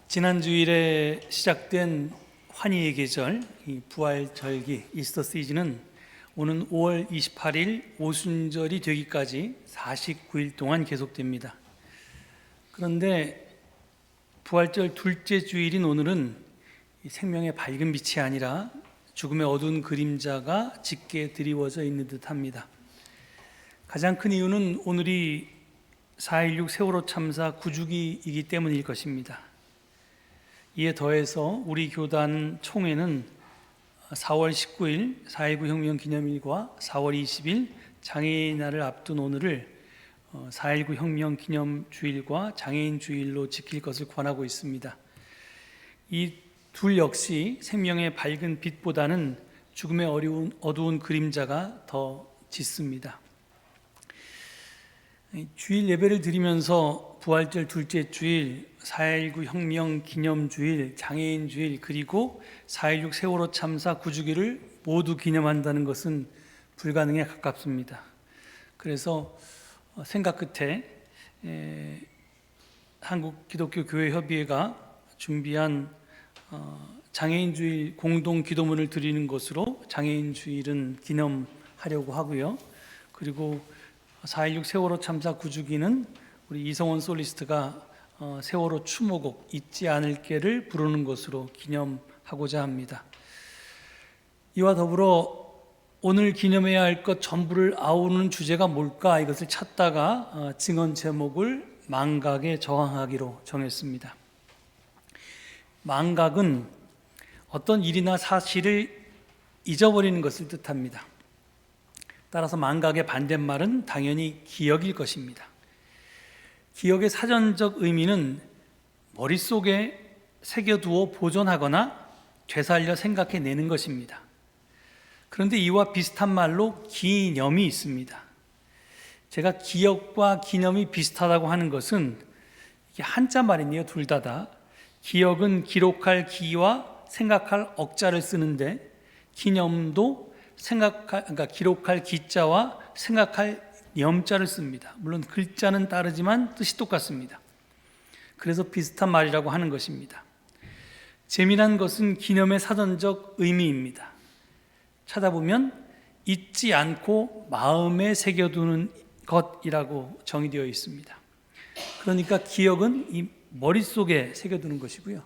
지난 주일에 시작된 환희의 계절, 이 부활절기, 이스터 시즌은 오는 5월 28일 오순절이 되기까지 49일 동안 계속됩니다. 그런데 부활절 둘째 주일인 오늘은 생명의 밝은 빛이 아니라 죽음의 어두운 그림자가 짙게 드리워져 있는 듯합니다. 가장 큰 이유는 오늘이 4.16 세월호 참사 9주기이기 때문일 것입니다. 이에 더해서 우리 교단 총회는 4월 19일 4.19 혁명 기념일과 4월 20일 장애인 날을 앞둔 오늘을 4.19 혁명 기념 주일과 장애인 주일로 지킬 것을 권하고 있습니다. 이 둘 역시 생명의 밝은 빛보다는 죽음의 어두운 그림자가 더 짙습니다. 주일 예배를 드리면서 부활절 둘째 주일, 4.19 혁명 기념주일, 장애인 주일, 그리고 4.16 세월호 참사 9주기를 모두 기념한다는 것은 불가능에 가깝습니다. 그래서 생각 끝에 한국기독교교회협의회가 준비한 장애인 주일 공동 기도문을 드리는 것으로 장애인 주일은 기념하려고 하고요. 그리고 4.16 세월호 참사 9주기는 우리 이성원 솔리스트가 세월호 추모곡 잊지 않을게를 부르는 것으로 기념하고자 합니다. 이와 더불어 오늘 기념해야 할 것 전부를 아우르는 주제가 뭘까 이것을 찾다가 증언 제목을 망각에 저항하기로 정했습니다. 망각은 어떤 일이나 사실을 잊어버리는 것을 뜻합니다. 따라서 망각의 반대말은 당연히 기억일 것입니다. 기억의 사전적 의미는 머릿속에 새겨두어 보존하거나 되살려 생각해내는 것입니다. 그런데 이와 비슷한 말로 기념이 있습니다. 제가 기억과 기념이 비슷하다고 하는 것은 이게 한자 말이네요. 둘 다. 기억은 기록할 기와 생각할 억자를 쓰는데 기념도 그러니까 기록할 기자와 생각할 염자를 씁니다. 물론 글자는 다르지만 뜻이 똑같습니다. 그래서 비슷한 말이라고 하는 것입니다. 재미난 것은 기념의 사전적 의미입니다. 찾아보면 잊지 않고 마음에 새겨두는 것이라고 정의되어 있습니다. 그러니까 기억은 이 머릿속에 새겨두는 것이고요.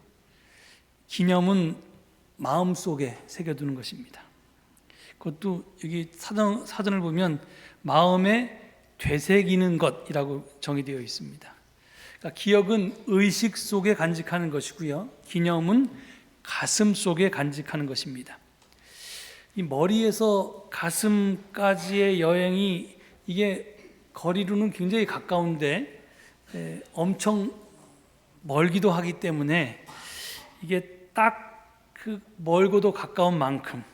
기념은 마음속에 새겨두는 것입니다. 그것도 여기 사전을 보면 마음에 되새기는 것이라고 정의되어 있습니다. 그러니까 기억은 의식 속에 간직하는 것이고요. 기념은 가슴 속에 간직하는 것입니다. 이 머리에서 가슴까지의 여행이 이게 거리로는 굉장히 가까운데 엄청 멀기도 하기 때문에 이게 딱 그 멀고도 가까운 만큼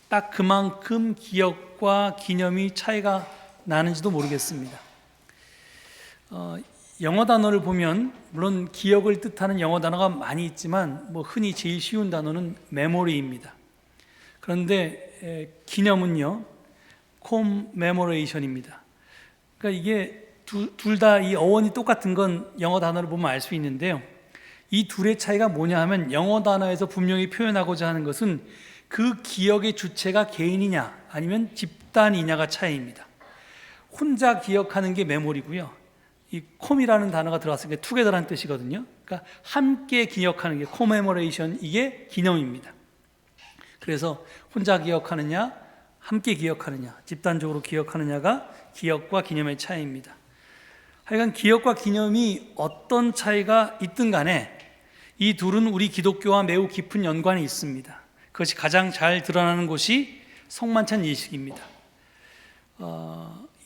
딱 그만큼 기억과 기념이 차이가 나는지도 모르겠습니다. 영어 단어를 보면 물론 기억을 뜻하는 영어 단어가 많이 있지만 흔히 제일 쉬운 단어는 memory입니다. 그런데 기념은요, commemoration입니다. 그러니까 이게 둘 다 이 어원이 똑같은 건 영어 단어를 보면 알 수 있는데요. 이 둘의 차이가 뭐냐 하면 영어 단어에서 분명히 표현하고자 하는 것은 그 기억의 주체가 개인이냐 아니면 집단이냐가 차이입니다. 혼자 기억하는 게 메모리고요. 이 콤이라는 단어가 들어갔으니까 투게더라는 뜻이거든요. 그러니까 함께 기억하는 게 commemoration, 이게 기념입니다. 그래서 혼자 기억하느냐, 함께 기억하느냐, 집단적으로 기억하느냐가 기억과 기념의 차이입니다. 하여간 기억과 기념이 어떤 차이가 있든 간에 이 둘은 우리 기독교와 매우 깊은 연관이 있습니다. 그것이 가장 잘 드러나는 곳이 성만찬 예식입니다.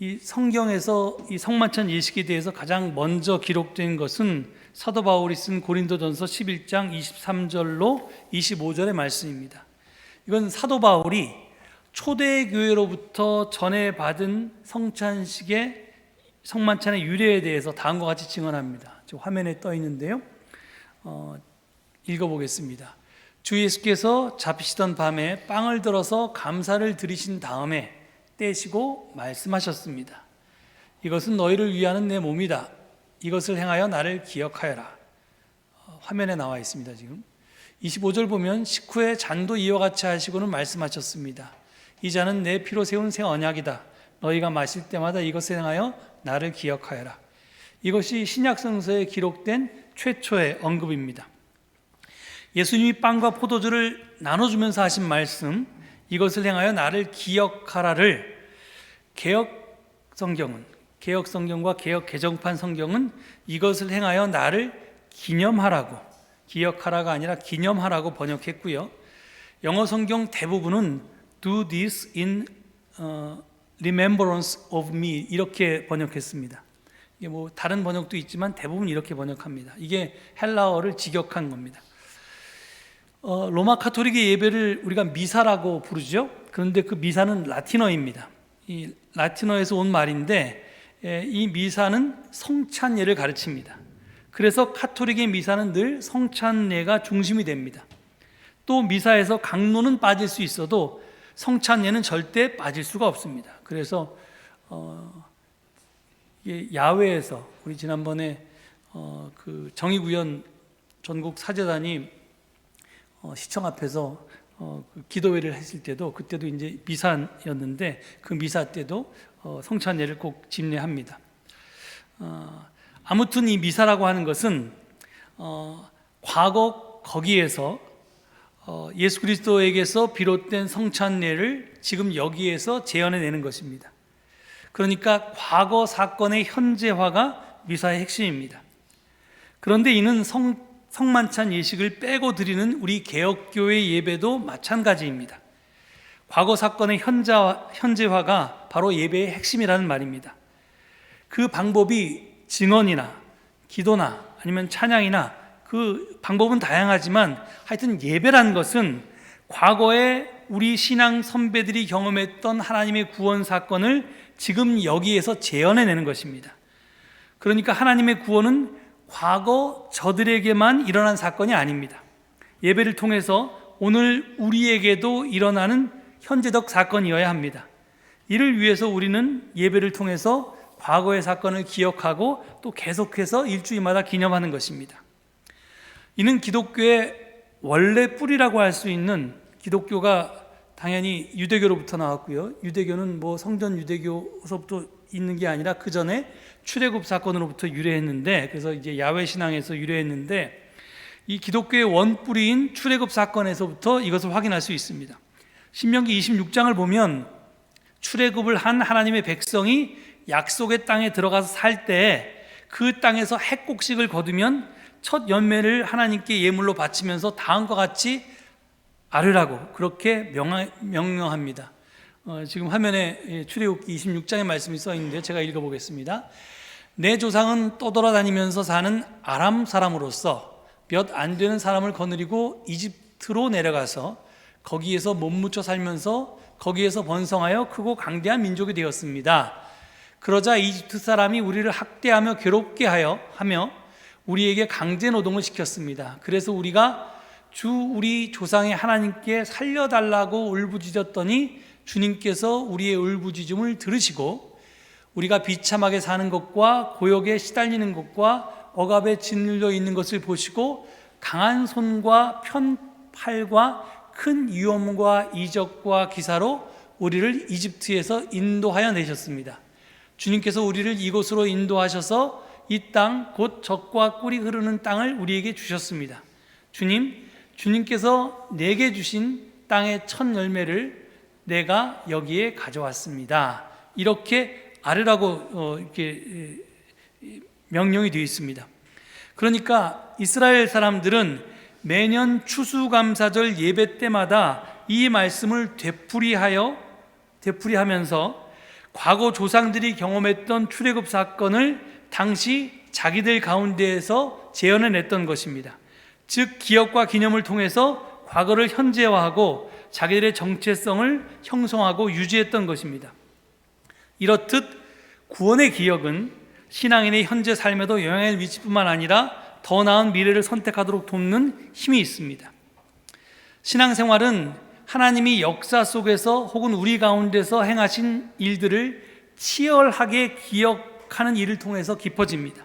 이 성경에서 이 성만찬 예식에 대해서 가장 먼저 기록된 것은 사도 바울이 쓴 고린도전서 11장 23절로 25절의 말씀입니다. 이건 사도 바울이 초대교회로부터 전해받은 성만찬의 유래에 대해서 다음과 같이 증언합니다. 지금 화면에 떠 있는데요. 읽어보겠습니다. 주 예수께서 잡히시던 밤에 빵을 들어서 감사를 드리신 다음에 떼시고 말씀하셨습니다. 이것은 너희를 위하는 내 몸이다. 이것을 행하여 나를 기억하여라. 화면에 나와 있습니다. 지금 25절 보면 식후에 잔도 이와 같이 하시고는 말씀하셨습니다. 이 잔은 내 피로 세운 새 언약이다. 너희가 마실 때마다 이것을 행하여 나를 기억하여라. 이것이 신약 성서에 기록된 최초의 언급입니다. 예수님이 빵과 포도주를 나눠주면서 하신 말씀, 이것을 행하여 나를 기억하라를 개혁 성경과 개혁 개정판 성경은 이것을 행하여 나를 기념하라고, 기억하라가 아니라 기념하라고 번역했고요. 영어 성경 대부분은 do this in remembrance of me 이렇게 번역했습니다. 이게 뭐 다른 번역도 있지만 대부분 이렇게 번역합니다. 이게 헬라어를 직역한 겁니다. 로마 카톨릭의 예배를 우리가 미사라고 부르죠. 그런데 그 미사는 라틴어입니다. 이 라틴어에서 온 말인데 이 미사는 성찬예를 가르칩니다. 그래서 카톨릭의 미사는 늘 성찬예가 중심이 됩니다. 또 미사에서 강론은 빠질 수 있어도 성찬예는 절대 빠질 수가 없습니다. 그래서 야외에서 우리 지난번에 그 정의구현 전국 사제단이 시청 앞에서 그 기도회를 했을 때도 그때도 이제 미사였는데 그 미사 때도 성찬예를 꼭 집례합니다. 아무튼 이 미사라고 하는 것은 과거 거기에서 예수 그리스도에게서 비롯된 성찬예를 지금 여기에서 재현해내는 것입니다. 그러니까 과거 사건의 현재화가 미사의 핵심입니다. 그런데 이는 성만찬 예식을 빼고 드리는 우리 개혁교회 예배도 마찬가지입니다. 과거 사건의 현재화가 바로 예배의 핵심이라는 말입니다. 그 방법이 증언이나 기도나 아니면 찬양이나 그 방법은 다양하지만 하여튼 예배란 것은 과거에 우리 신앙 선배들이 경험했던 하나님의 구원 사건을 지금 여기에서 재현해내는 것입니다. 그러니까 하나님의 구원은 과거 저들에게만 일어난 사건이 아닙니다. 예배를 통해서 오늘 우리에게도 일어나는 현재적 사건이어야 합니다. 이를 위해서 우리는 예배를 통해서 과거의 사건을 기억하고 또 계속해서 일주일마다 기념하는 것입니다. 이는 기독교의 원래 뿌리라고 할 수 있는, 기독교가 당연히 유대교로부터 나왔고요. 유대교는 뭐 성전 유대교서부터 있는 게 아니라 그 전에 출애굽 사건으로부터 유래했는데, 그래서 이제 야훼 신앙에서 유래했는데, 이 기독교의 원뿌리인 출애굽 사건에서부터 이것을 확인할 수 있습니다. 신명기 26장을 보면 출애굽을 한 하나님의 백성이 약속의 땅에 들어가서 살 때 그 땅에서 핵곡식을 거두면 첫 열매를 하나님께 예물로 바치면서 다음과 같이 아뢰라고 그렇게 명령합니다. 지금 화면에 출애굽기 26장의 말씀이 써 있는데 제가 읽어보겠습니다. 내 조상은 떠돌아다니면서 사는 아람 사람으로서 몇 안 되는 사람을 거느리고 이집트로 내려가서 거기에서 몸묻혀 살면서 거기에서 번성하여 크고 강대한 민족이 되었습니다. 그러자 이집트 사람이 우리를 학대하며 괴롭게 하며 우리에게 강제 노동을 시켰습니다. 그래서 우리가 우리 조상의 하나님께 살려달라고 울부짖었더니 주님께서 우리의 울부짖음을 들으시고 우리가 비참하게 사는 것과 고역에 시달리는 것과 억압에 짓눌려 있는 것을 보시고 강한 손과 편팔과 큰 위험과 이적과 기사로 우리를 이집트에서 인도하여 내셨습니다. 주님께서 우리를 이곳으로 인도하셔서 이 땅 곧 젖과 꿀이 흐르는 땅을 우리에게 주셨습니다. 주님께서 내게 주신 땅의 첫 열매를 내가 여기에 가져왔습니다. 이렇게 아뢰라고 이렇게 명령이 되어 있습니다. 그러니까 이스라엘 사람들은 매년 추수감사절 예배 때마다 이 말씀을 되풀이하면서 과거 조상들이 경험했던 출애굽 사건을 당시 자기들 가운데에서 재현해냈던 것입니다. 즉 기억과 기념을 통해서 과거를 현재화하고 자기들의 정체성을 형성하고 유지했던 것입니다. 이렇듯 구원의 기억은 신앙인의 현재 삶에도 영향을 미칠 뿐만 아니라 더 나은 미래를 선택하도록 돕는 힘이 있습니다. 신앙생활은 하나님이 역사 속에서 혹은 우리 가운데서 행하신 일들을 치열하게 기억하는 일을 통해서 깊어집니다.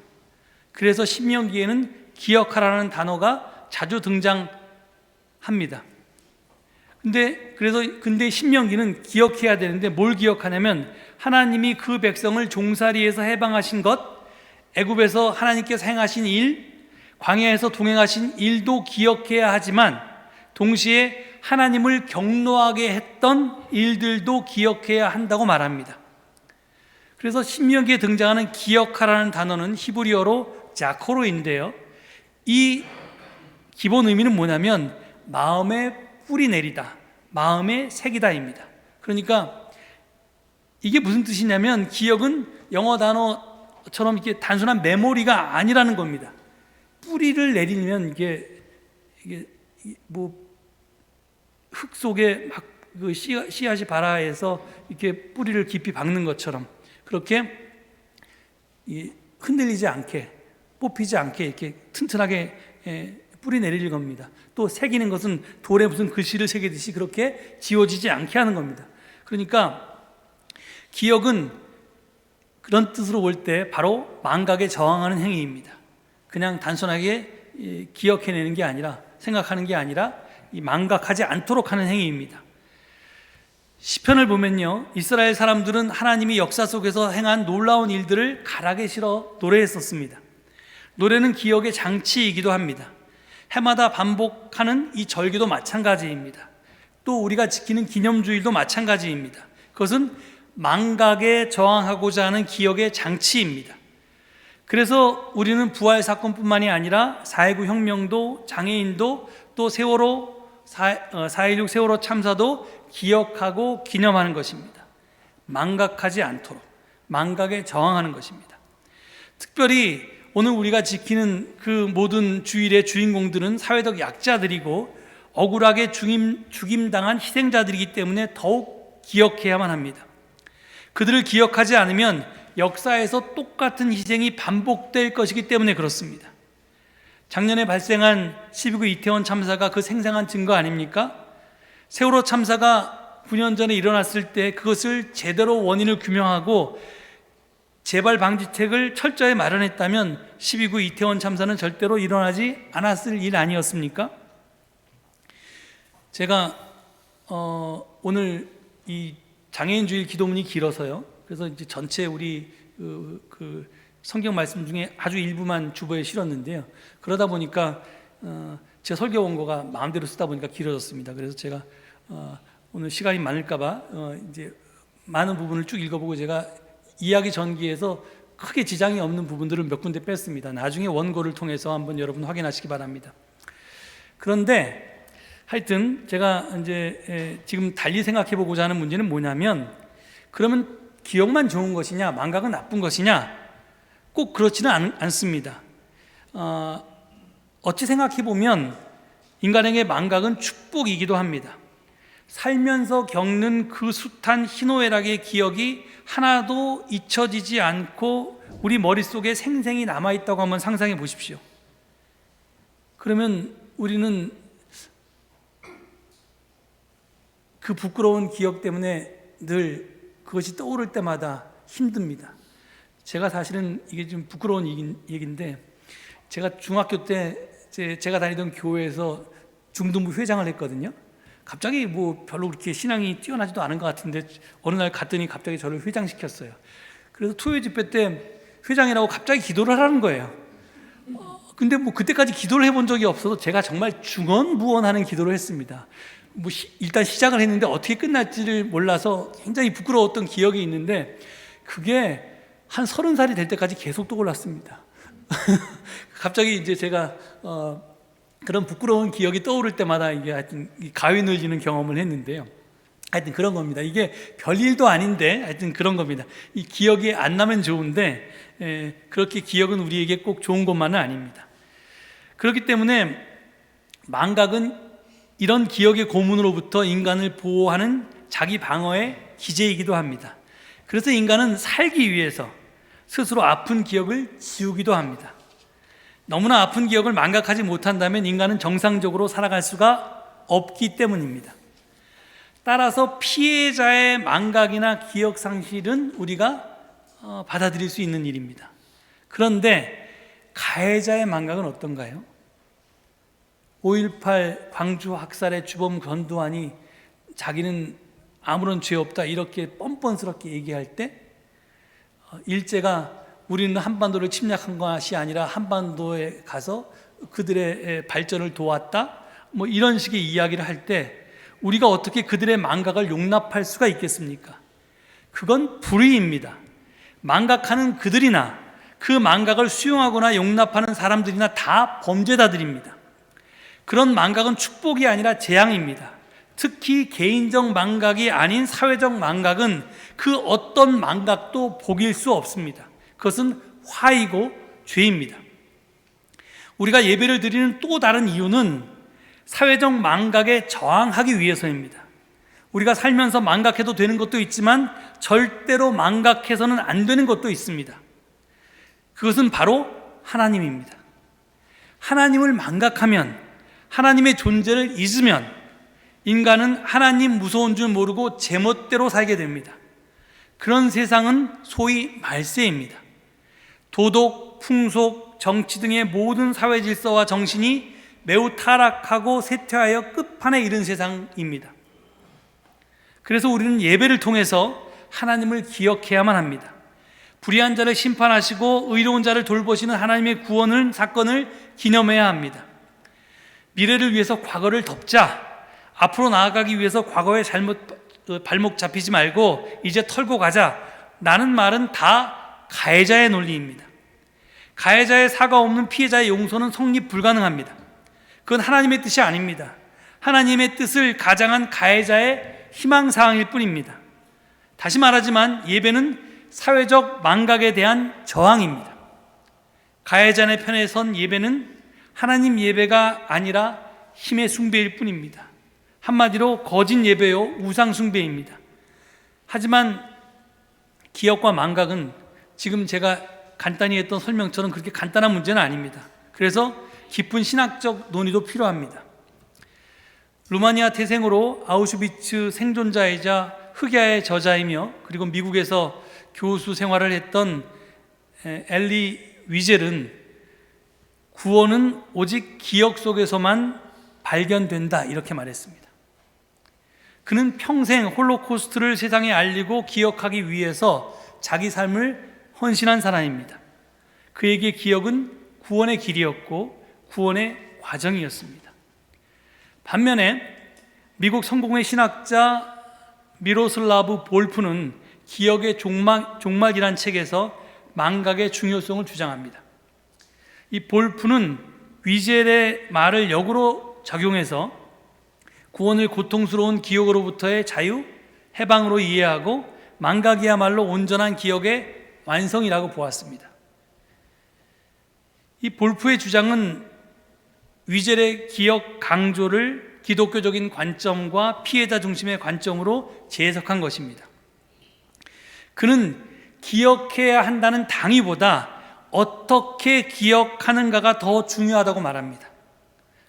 그래서 신명기에는 기억하라는 단어가 자주 등장합니다. 근데 신명기는 기억해야 되는데 뭘 기억하냐면 하나님이 그 백성을 종살이에서 해방하신 것, 애굽에서 하나님께서 행하신 일, 광야에서 동행하신 일도 기억해야 하지만 동시에 하나님을 경노하게 했던 일들도 기억해야 한다고 말합니다. 그래서 신명기에 등장하는 기억하라는 단어는 히브리어로 자코로인데요, 이 기본 의미는 뭐냐면 마음에 뿌리 내리다, 마음에 새기다입니다. 그러니까 이게 무슨 뜻이냐면 기억은 영어 단어처럼 이렇게 단순한 메모리가 아니라는 겁니다. 뿌리를 내리면 이게 뭐 흙 속에 막 그 씨앗이 발아해서 이렇게 뿌리를 깊이 박는 것처럼 그렇게 흔들리지 않게, 뽑히지 않게 이렇게 튼튼하게 뿌리 내릴 겁니다. 또 새기는 것은 돌에 무슨 글씨를 새기듯이 그렇게 지워지지 않게 하는 겁니다. 그러니까 기억은 그런 뜻으로 볼 때 바로 망각에 저항하는 행위입니다. 그냥 단순하게 기억해내는 게 아니라, 생각하는 게 아니라 이 망각하지 않도록 하는 행위입니다. 시편을 보면요, 이스라엘 사람들은 하나님이 역사 속에서 행한 놀라운 일들을 가락에 실어 노래했었습니다. 노래는 기억의 장치이기도 합니다. 해마다 반복하는 이 절기도 마찬가지입니다. 또 우리가 지키는 기념주일도 마찬가지입니다. 그것은 망각에 저항하고자 하는 기억의 장치입니다. 그래서 우리는 부활 사건뿐만이 아니라 4.19 혁명도, 장애인도, 또 세월호 4.16 세월호 참사도 기억하고 기념하는 것입니다. 망각하지 않도록, 망각에 저항하는 것입니다. 특별히 오늘 우리가 지키는 그 모든 주일의 주인공들은 사회적 약자들이고 억울하게 죽임당한 희생자들이기 때문에 더욱 기억해야만 합니다. 그들을 기억하지 않으면 역사에서 똑같은 희생이 반복될 것이기 때문에 그렇습니다. 작년에 발생한 12구 이태원 참사가 그 생생한 증거 아닙니까? 세월호 참사가 9년 전에 일어났을 때 그것을 제대로 원인을 규명하고 재발 방지책을 철저히 마련했다면 12구 이태원 참사는 절대로 일어나지 않았을 일 아니었습니까? 제가 오늘 이 장애인 주일 기도문이 길어서요. 그래서 이제 전체 우리 그 성경 말씀 중에 아주 일부만 주보에 실었는데요. 그러다 보니까 제 설교 원고가 마음대로 쓰다 보니까 길어졌습니다. 그래서 제가 오늘 시간이 많을까봐 이제 많은 부분을 쭉 읽어보고 제가 이야기 전기에서 크게 지장이 없는 부분들을 몇 군데 뺐습니다. 나중에 원고를 통해서 한번 여러분 확인하시기 바랍니다. 그런데 하여튼 제가 이제 지금 달리 생각해 보고자 하는 문제는 뭐냐면, 그러면 기억만 좋은 것이냐, 망각은 나쁜 것이냐? 꼭 그렇지는 않습니다. 어찌 생각해 보면 인간에게 망각은 축복이기도 합니다. 살면서 겪는 그 숱한 희노애락의 기억이 하나도 잊혀지지 않고 우리 머릿속에 생생히 남아있다고 한번 상상해 보십시오. 그러면 우리는 그 부끄러운 기억 때문에 늘 그것이 떠오를 때마다 힘듭니다. 제가 사실은 이게 좀 부끄러운 얘기인데, 제가 중학교 때 제가 다니던 교회에서 중등부 회장을 했거든요. 갑자기 뭐 별로 그렇게 신앙이 뛰어나지도 않은 것 같은데 어느 날 갔더니 갑자기 저를 회장시켰어요. 그래서 토요 집회 때 회장이라고 갑자기 기도를 하라는 거예요. 근데 뭐 그때까지 기도를 해본 적이 없어서 제가 정말 중언부언하는 기도를 했습니다. 뭐 일단 시작을 했는데 어떻게 끝날지를 몰라서 굉장히 부끄러웠던 기억이 있는데, 그게 한 30살이 될 때까지 계속 떠올랐습니다. 갑자기 이제 제가 그런 부끄러운 기억이 떠오를 때마다 이게 하여튼 가위 눌리는 경험을 했는데요. 하여튼 그런 겁니다. 이게 별일도 아닌데 하여튼 그런 겁니다. 이 기억이 안 나면 좋은데 그렇게 기억은 우리에게 꼭 좋은 것만은 아닙니다. 그렇기 때문에 망각은 이런 기억의 고문으로부터 인간을 보호하는 자기 방어의 기제이기도 합니다. 그래서 인간은 살기 위해서 스스로 아픈 기억을 지우기도 합니다. 너무나 아픈 기억을 망각하지 못한다면 인간은 정상적으로 살아갈 수가 없기 때문입니다. 따라서 피해자의 망각이나 기억 상실은 우리가 받아들일 수 있는 일입니다. 그런데 가해자의 망각은 어떤가요? 5.18 광주 학살의 주범 권두환이 자기는 아무런 죄 없다 이렇게 뻔뻔스럽게 얘기할 때 일제가 우리는 한반도를 침략한 것이 아니라 한반도에 가서 그들의 발전을 도왔다 뭐 이런 식의 이야기를 할 때 우리가 어떻게 그들의 망각을 용납할 수가 있겠습니까? 그건 불의입니다. 망각하는 그들이나 그 망각을 수용하거나 용납하는 사람들이나 다 범죄자들입니다. 그런 망각은 축복이 아니라 재앙입니다. 특히 개인적 망각이 아닌 사회적 망각은 그 어떤 망각도 복일 수 없습니다. 그것은 화이고 죄입니다. 우리가 예배를 드리는 또 다른 이유는 사회적 망각에 저항하기 위해서입니다. 우리가 살면서 망각해도 되는 것도 있지만 절대로 망각해서는 안 되는 것도 있습니다. 그것은 바로 하나님입니다. 하나님을 망각하면, 하나님의 존재를 잊으면 인간은 하나님 무서운 줄 모르고 제멋대로 살게 됩니다. 그런 세상은 소위 말세입니다. 도덕, 풍속, 정치 등의 모든 사회 질서와 정신이 매우 타락하고 쇠퇴하여 끝판에 이른 세상입니다. 그래서 우리는 예배를 통해서 하나님을 기억해야만 합니다. 불의한 자를 심판하시고 의로운 자를 돌보시는 하나님의 구원을 사건을 기념해야 합니다. 미래를 위해서 과거를 덮자, 앞으로 나아가기 위해서 과거에 발목 잡히지 말고 이제 털고 가자 라는 말은 다 가해자의 논리입니다. 가해자의 사과 없는 피해자의 용서는 성립 불가능합니다. 그건 하나님의 뜻이 아닙니다. 하나님의 뜻을 가장한 가해자의 희망사항일 뿐입니다. 다시 말하지만 예배는 사회적 망각에 대한 저항입니다. 가해자의 편에 선 예배는 하나님 예배가 아니라 힘의 숭배일 뿐입니다. 한마디로 거짓 예배요 우상 숭배입니다. 하지만 기억과 망각은 지금 제가 간단히 했던 설명처럼 그렇게 간단한 문제는 아닙니다. 그래서 깊은 신학적 논의도 필요합니다. 루마니아 태생으로 아우슈비츠 생존자이자 흑야의 저자이며 그리고 미국에서 교수 생활을 했던 엘리 위젤은 구원은 오직 기억 속에서만 발견된다 이렇게 말했습니다. 그는 평생 홀로코스트를 세상에 알리고 기억하기 위해서 자기 삶을 헌신한 사람입니다. 그에게 기억은 구원의 길이었고 구원의 과정이었습니다. 반면에 미국 성공의 신학자 미로슬라브 볼프는 기억의 종말이란 책에서 망각의 중요성을 주장합니다. 이 볼프는 위젤의 말을 역으로 적용해서 구원을 고통스러운 기억으로부터의 자유, 해방으로 이해하고 망각이야말로 온전한 기억의 완성이라고 보았습니다. 이 볼프의 주장은 위젤의 기억 강조를 기독교적인 관점과 피해자 중심의 관점으로 재해석한 것입니다. 그는 기억해야 한다는 당위보다 어떻게 기억하는가가 더 중요하다고 말합니다.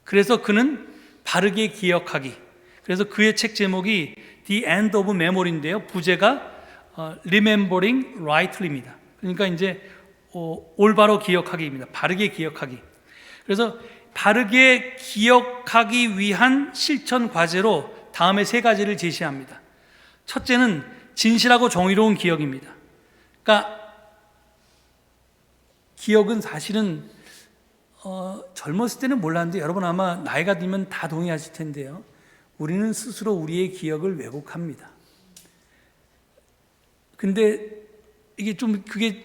그래서 그는 바르게 기억하기. 그래서 그의 책 제목이 The End of Memory인데요. 부제가 Remembering Rightly입니다. 그러니까 이제 올바로 기억하기입니다. 바르게 기억하기. 그래서 바르게 기억하기 위한 실천 과제로 다음에 세 가지를 제시합니다. 첫째는 진실하고 정의로운 기억입니다. 그러니까 기억은 사실은 젊었을 때는 몰랐는데 여러분 아마 나이가 들면 다 동의하실 텐데요. 우리는 스스로 우리의 기억을 왜곡합니다. 근데 이게 좀 그게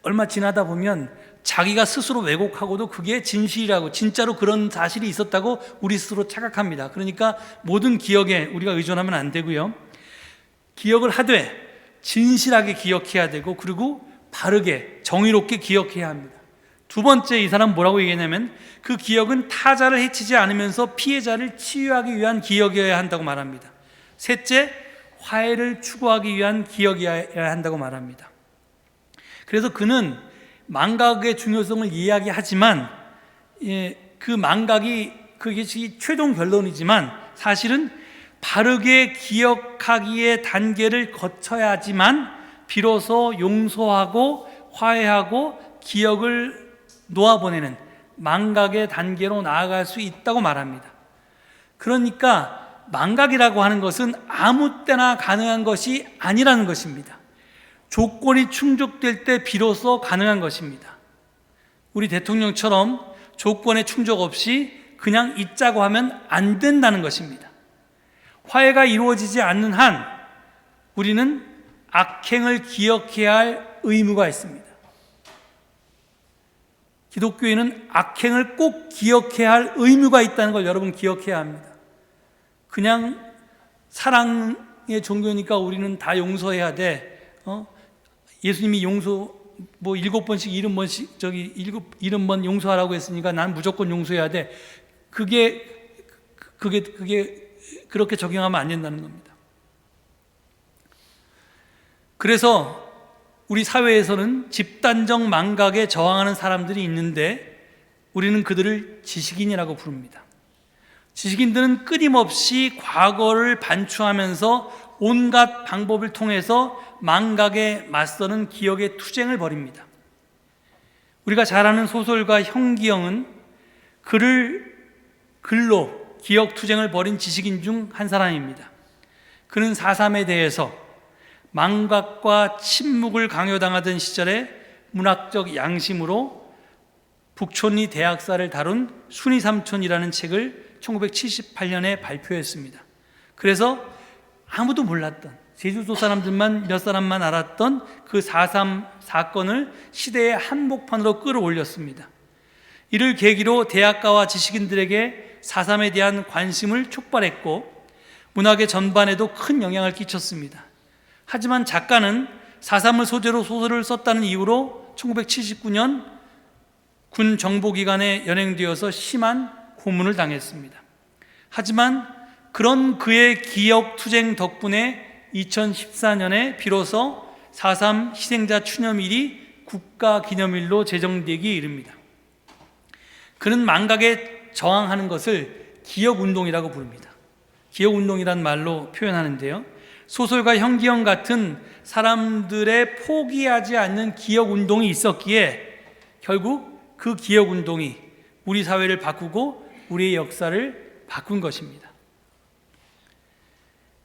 얼마 지나다 보면 자기가 스스로 왜곡하고도 그게 진실이라고 진짜로 그런 사실이 있었다고 우리 스스로 착각합니다. 그러니까 모든 기억에 우리가 의존하면 안 되고요. 기억을 하되 진실하게 기억해야 되고 그리고 바르게 정의롭게 기억해야 합니다. 두 번째 이 사람은 뭐라고 얘기하냐면 그 기억은 타자를 해치지 않으면서 피해자를 치유하기 위한 기억이어야 한다고 말합니다. 셋째, 화해를 추구하기 위한 기억이어야 한다고 말합니다. 그래서 그는 망각의 중요성을 이야기하지만 그 망각이 그것이 최종 결론이지만 사실은 바르게 기억하기의 단계를 거쳐야지만 비로소 용서하고 화해하고 기억을 놓아보내는 망각의 단계로 나아갈 수 있다고 말합니다. 그러니까 망각이라고 하는 것은 아무 때나 가능한 것이 아니라는 것입니다. 조건이 충족될 때 비로소 가능한 것입니다. 우리 대통령처럼 조건에 충족 없이 그냥 있자고 하면 안 된다는 것입니다. 화해가 이루어지지 않는 한 우리는 악행을 기억해야 할 의무가 있습니다. 기독교인은 악행을 꼭 기억해야 할 의무가 있다는 걸 여러분 기억해야 합니다. 그냥 사랑의 종교니까 우리는 다 용서해야 돼. 예수님이 용서 7번씩 70번씩 70번 용서하라고 했으니까 난 무조건 용서해야 돼. 그게 그렇게 적용하면 안 된다는 겁니다. 그래서 우리 사회에서는 집단적 망각에 저항하는 사람들이 있는데 우리는 그들을 지식인이라고 부릅니다. 지식인들은 끊임없이 과거를 반추하면서 온갖 방법을 통해서 망각에 맞서는 기억의 투쟁을 벌입니다. 우리가 잘 아는 소설가 형기영은 글로 기억 투쟁을 벌인 지식인 중 한 사람입니다. 그는 4.3에 대해서 망각과 침묵을 강요당하던 시절에 문학적 양심으로 북촌리 대학사를 다룬 순이삼촌이라는 책을 1978년에 발표했습니다. 그래서 아무도 몰랐던, 제주도 사람들만 몇 사람만 알았던 그 4.3 사건을 시대의 한복판으로 끌어올렸습니다. 이를 계기로 대학가와 지식인들에게 4.3에 대한 관심을 촉발했고 문학의 전반에도 큰 영향을 끼쳤습니다. 하지만 작가는 4.3을 소재로 소설을 썼다는 이유로 1979년 군 정보기관에 연행되어서 심한 고문을 당했습니다. 하지만 그런 그의 기억투쟁 덕분에 2014년에 비로소 4.3 희생자 추념일이 국가기념일로 제정되기에 이릅니다. 그는 망각에 저항하는 것을 기억운동이라고 부릅니다. 기억운동이란 말로 표현하는데요, 소설가 형기영 같은 사람들의 포기하지 않는 기억운동이 있었기에 결국 그 기억운동이 우리 사회를 바꾸고 우리의 역사를 바꾼 것입니다.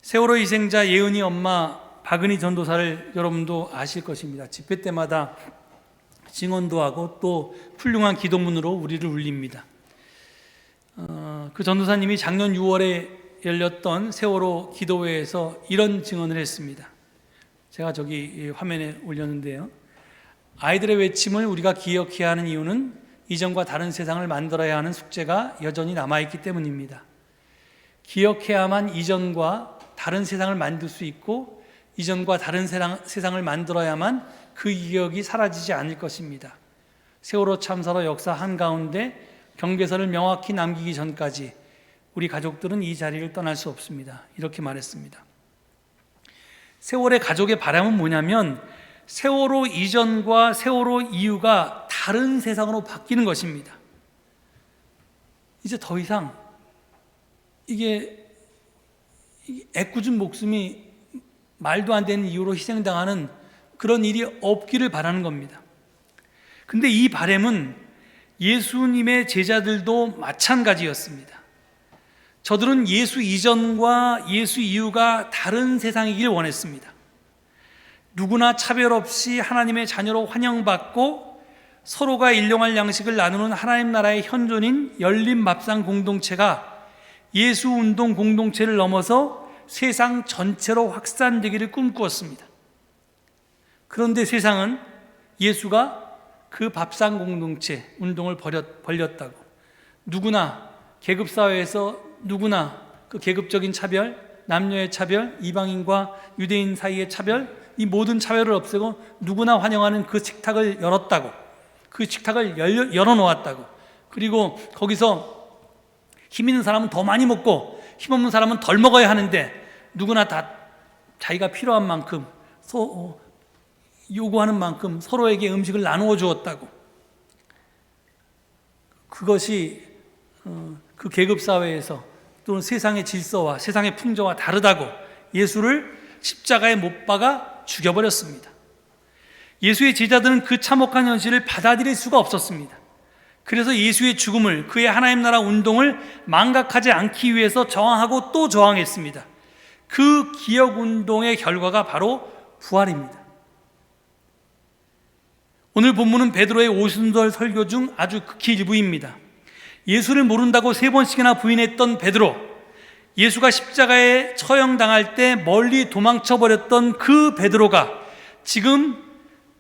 세월호 희생자 예은이 엄마 박은희 전도사를 여러분도 아실 것입니다. 집회 때마다 증언도 하고 또 훌륭한 기도문으로 우리를 울립니다. 그 전도사님이 작년 6월에 열렸던 세월호 기도회에서 이런 증언을 했습니다. 제가 저기 화면에 올렸는데요, 아이들의 외침을 우리가 기억해야 하는 이유는 이전과 다른 세상을 만들어야 하는 숙제가 여전히 남아있기 때문입니다. 기억해야만 이전과 다른 세상을 만들 수 있고 이전과 다른 세상을 만들어야만 그 기억이 사라지지 않을 것입니다. 세월호 참사로 역사 한가운데 경계선을 명확히 남기기 전까지 우리 가족들은 이 자리를 떠날 수 없습니다. 이렇게 말했습니다. 세월의 가족의 바람은 뭐냐면 세월호 이전과 세월호 이후가 다른 세상으로 바뀌는 것입니다. 이제 더 이상 이게 애꿎은 목숨이 말도 안 되는 이유로 희생당하는 그런 일이 없기를 바라는 겁니다. 근데 이 바람은 예수님의 제자들도 마찬가지였습니다. 저들은 예수 이전과 예수 이후가 다른 세상이길 원했습니다. 누구나 차별 없이 하나님의 자녀로 환영받고 서로가 일용할 양식을 나누는 하나님 나라의 현존인 열린 밥상 공동체가 예수 운동 공동체를 넘어서 세상 전체로 확산되기를 꿈꾸었습니다. 그런데 세상은 예수가 그 밥상 공동체 운동을 벌렸다고, 누구나 계급사회에서 누구나 그 계급적인 차별, 남녀의 차별, 이방인과 유대인 사이의 차별, 이 모든 차별을 없애고 누구나 환영하는 그 식탁을 열었다고, 그 식탁을 열어놓았다고, 그리고 거기서 힘 있는 사람은 더 많이 먹고 힘없는 사람은 덜 먹어야 하는데 누구나 다 자기가 필요한 만큼 요구하는 만큼 서로에게 음식을 나누어 주었다고. 그것이 그 계급사회에서 또는 세상의 질서와 세상의 풍조와 다르다고 예수를 십자가에 못 박아 죽여버렸습니다. 예수의 제자들은 그 참혹한 현실을 받아들일 수가 없었습니다. 그래서 예수의 죽음을, 그의 하나님 나라 운동을 망각하지 않기 위해서 저항하고 또 저항했습니다. 그 기억 운동의 결과가 바로 부활입니다. 오늘 본문은 베드로의 오순절 설교 중 아주 극히 일부입니다. 예수를 모른다고 3번씩이나 부인했던 베드로, 예수가 십자가에 처형당할 때 멀리 도망쳐 버렸던 그 베드로가 지금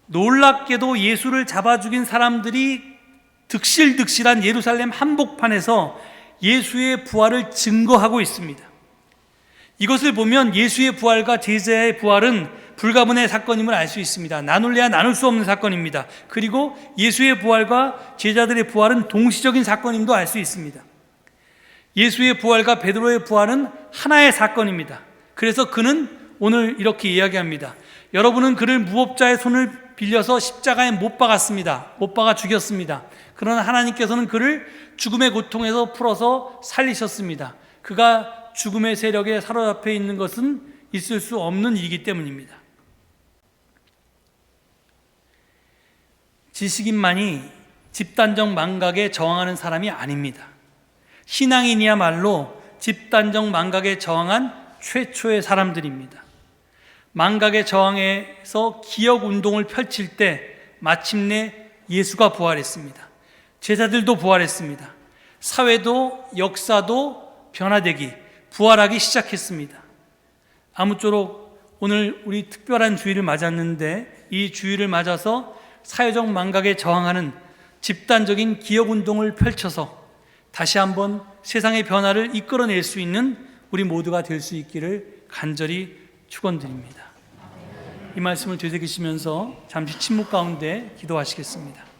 놀랍게도 예수를 잡아 죽인 사람들이 득실득실한 예루살렘 한복판에서 예수의 부활을 증거하고 있습니다. 이것을 보면 예수의 부활과 제자의 부활은 불가분의 사건임을 알 수 있습니다. 나눌래야 나눌 수 없는 사건입니다. 그리고 예수의 부활과 제자들의 부활은 동시적인 사건임도 알 수 있습니다. 예수의 부활과 베드로의 부활은 하나의 사건입니다. 그래서 그는 오늘 이렇게 이야기합니다. 여러분은 그를 무법자의 손을 빌려서 십자가에 못 박았습니다. 못 박아 죽였습니다. 그러나 하나님께서는 그를 죽음의 고통에서 풀어서 살리셨습니다. 그가 죽음의 세력에 사로잡혀 있는 것은 있을 수 없는 일이기 때문입니다. 지식인만이 집단적 망각에 저항하는 사람이 아닙니다. 신앙인이야말로 집단적 망각에 저항한 최초의 사람들입니다. 망각의 저항에서 기억 운동을 펼칠 때 마침내 예수가 부활했습니다. 제자들도 부활했습니다. 사회도 역사도 변화되기, 부활하기 시작했습니다. 아무쪼록 오늘 우리 특별한 주일을 맞았는데 이 주일을 맞아서 사회적 망각에 저항하는 집단적인 기억 운동을 펼쳐서 다시 한번 세상의 변화를 이끌어낼 수 있는 우리 모두가 될 수 있기를 간절히 축원드립니다. 이 말씀을 되새기시면서 잠시 침묵 가운데 기도하시겠습니다.